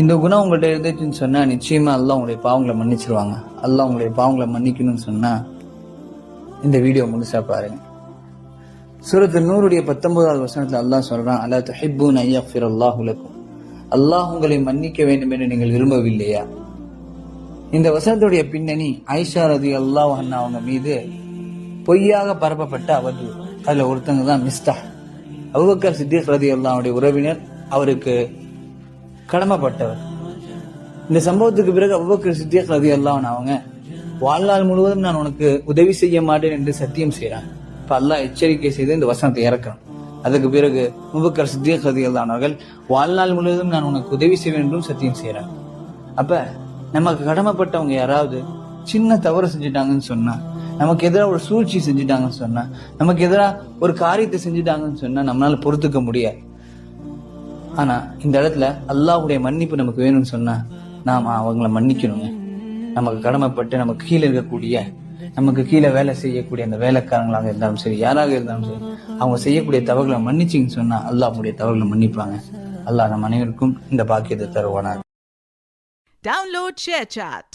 இந்த குணம் உங்கள்கிட்ட இருந்துச்சுன்னு சொன்னா நிச்சயமா அல்லாஹ் உங்களுடைய பாவங்களை மன்னிச்சிருவாங்க. அல்லாஹ் உங்களுடைய பாவங்களை மன்னிக்கணும்னு சொன்னா இந்த வீடியோ முழுசா பாருங்க. சூரத்து நூருடைய 19வது வசனத்துல அல்லாஹ் சொல்றான், அல்லா துஹிப்பூன அன் யக்ஃபிரல்லாஹு லக்கும், அல்லாஹ் உங்களை மன்னிக்க வேண்டும் என்று நீங்கள் விரும்பவில்லையா? இந்த வசனத்துடைய பின்னணி ஆயிஷா ரலியல்லாஹு அன்ஹா அவங்க மீது பொய்யாக பரப்பப்பட்ட அவதூறு. அதுல ஒருத்தங்க தான் மிஸ்தாஹ். அபூபக்கர் சித்திக் ரலியல்லாஹு அன்ஹுடைய உறவினர், அவருக்கு கடமைப்பட்டவர். இந்த சம்பவத்துக்கு பிறகு அபூபக்கர் சித்திக் ரலியல்லாஹு அன்ஹு அவங்க வாழ்நாள் முழுவதும் நான் உனக்கு உதவி செய்ய மாட்டேன் என்று சத்தியம் செய்யறாங்க. இப்ப அல்லாஹ் எச்சரிக்கை செய்து இந்த வசனத்தை இறக்கணும். அதுக்கு பிறகு அபூபக்கர் சித்திக் ரலியல்லாஹு அன்ஹு அவர்கள் வாழ்நாள் முழுவதும் நான் உனக்கு உதவி செய்வேன் என்றும் சத்தியம் செய்யறாங்க. அப்ப நமக்கு கடமைப்பட்டவங்க யாராவது சின்ன தவறு செஞ்சுட்டாங்கன்னு சொன்னா, நமக்கு எதிராக ஒரு சூழ்ச்சி செஞ்சுட்டாங்கன்னு சொன்னா, நமக்கு எதிராக ஒரு காரியத்தை செஞ்சுட்டாங்கன்னு சொன்னா நம்மளால பொறுத்துக்க முடியாது. ஆனா இந்த இடத்துல அல்லாஹ்வுடைய மன்னிப்பு நமக்கு வேணும்னு சொன்னா நாம அவங்களை மன்னிக்கணுங்க. நமக்கு கடமைப்பட்டு நமக்கு கீழே இருக்கக்கூடிய, நமக்கு கீழே வேலை செய்யக்கூடிய அந்த வேலைக்காரங்களாக இருந்தாலும் சரி, யாராக இருந்தாலும் சரி, அவங்க செய்யக்கூடிய தவறுகளை மன்னிச்சிங்கன்னு சொன்னா அல்லாஹ் அவங்களுடைய தவறுகளை மன்னிப்பாங்க. அல்லாஹ் நம் அனைவருக்கும் இந்த பாக்கியத்தை தருவானார். Download ShareChat.